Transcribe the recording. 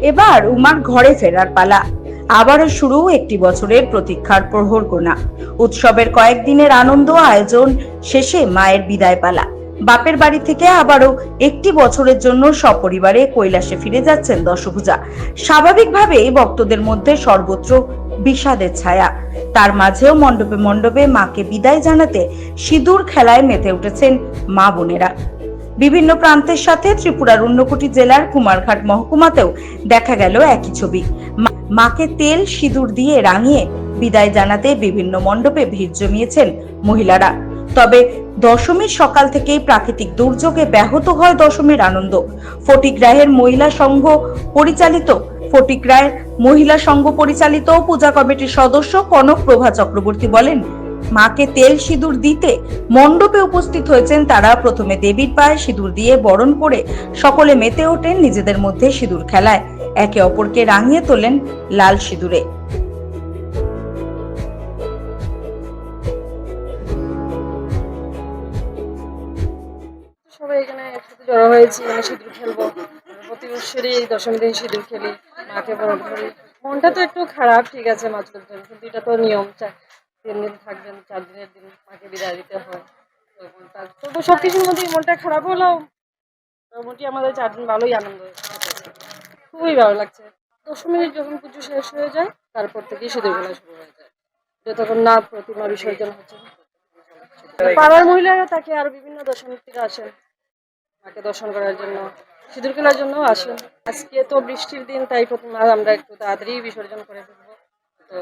এবার উমার ঘরে ফেরার পালা। আবারও শুরু একটি বছরের প্রতীক্ষার প্রহর গোনা। উৎসবের কয়েকদিনের আনন্দ আয়োজন শেষে মায়ের বিদায় পালা। বাপের বাড়ি থেকে আবারও একটি বছরের জন্য সপরিবারে কৈলাসে ফিরে যাচ্ছেন দশভূজা। স্বাভাবিকভাবেই ভক্তদের মধ্যে সর্বত্র বিষাদের ছায়া। তার মাঝেও মণ্ডপে মণ্ডপে মাকে বিদায় জানাতে সিঁদুর খেলায় মেতে উঠেছেন মা বোনেরা। বিভিন্ন প্রান্তের সাথে ত্রিপুরার ঊনকোটি জেলার কুমারঘাট মহকুমাতেও দেখা গেল একই ছবি। মাকে তেল সিঁদুর দিয়ে রাঙিয়ে বিদায় জানাতে বিভিন্ন মণ্ডপে ভিড় জমিয়েছেন মহিলারা। তবে দশমীর সকাল থেকেই প্রাকৃতিক দুর্যোগে ব্যাহত হয় দশমীর আনন্দ। ফটিকরায়ের মহিলা সংঘ পরিচালিত পূজা কমিটির সদস্য কনক প্রভা চক্রবর্তী বলেন, মাকে তেল সিঁদুর দিতে মণ্ডপে উপস্থিত হয়েছেন তারা। প্রথমে দেবীর পায়ে সিঁদুর দিয়ে বরণ করে সকলে মেতে ওঠেন নিজেদের মধ্যে সিঁদুর খেলায়। একে অপরকে রাঙিয়ে তোলেন লাল সিঁদুরে। সবাই এখানে একসাথে জড়ো হয়েছি, মানে সিঁদুর খেলবো। প্রতি বছরই এই দশমীর দিন সিঁদুর খেলি, মাকে বরণ করি। মনটা তো একটু খারাপ, ঠিক আছে মাঝখানে, কিন্তু এটা তো নিয়ম। 3 দিন থাকবেন, 4 দিনের দিন মাকে বিদায় দিতে হয়। তবু সবকিছুর মধ্যে মনটা খারাপ হলেও মোটামুটি আমাদের 4 দিন ভালোই আনন্দ হচ্ছে, খুবই ভালো লাগছে। দশমীর যখন পুজো শেষ হয়ে যায় তারপর থেকেই সিঁদুর খেলা শুরু হয়ে যায়, যতক্ষণ না প্রতিমা বিসর্জন হচ্ছে। পাড়ার মহিলারা থাকে, আর বিভিন্ন দর্শনার্থীরা আসেন মাকে দর্শন করার জন্য, সিঁদুর খেলার জন্য আসেন। আজকে তো বৃষ্টির দিন, তাই প্রতিমা আমরা একটু তাড়াতাড়ি বিসর্জন করে ফেলবো। তো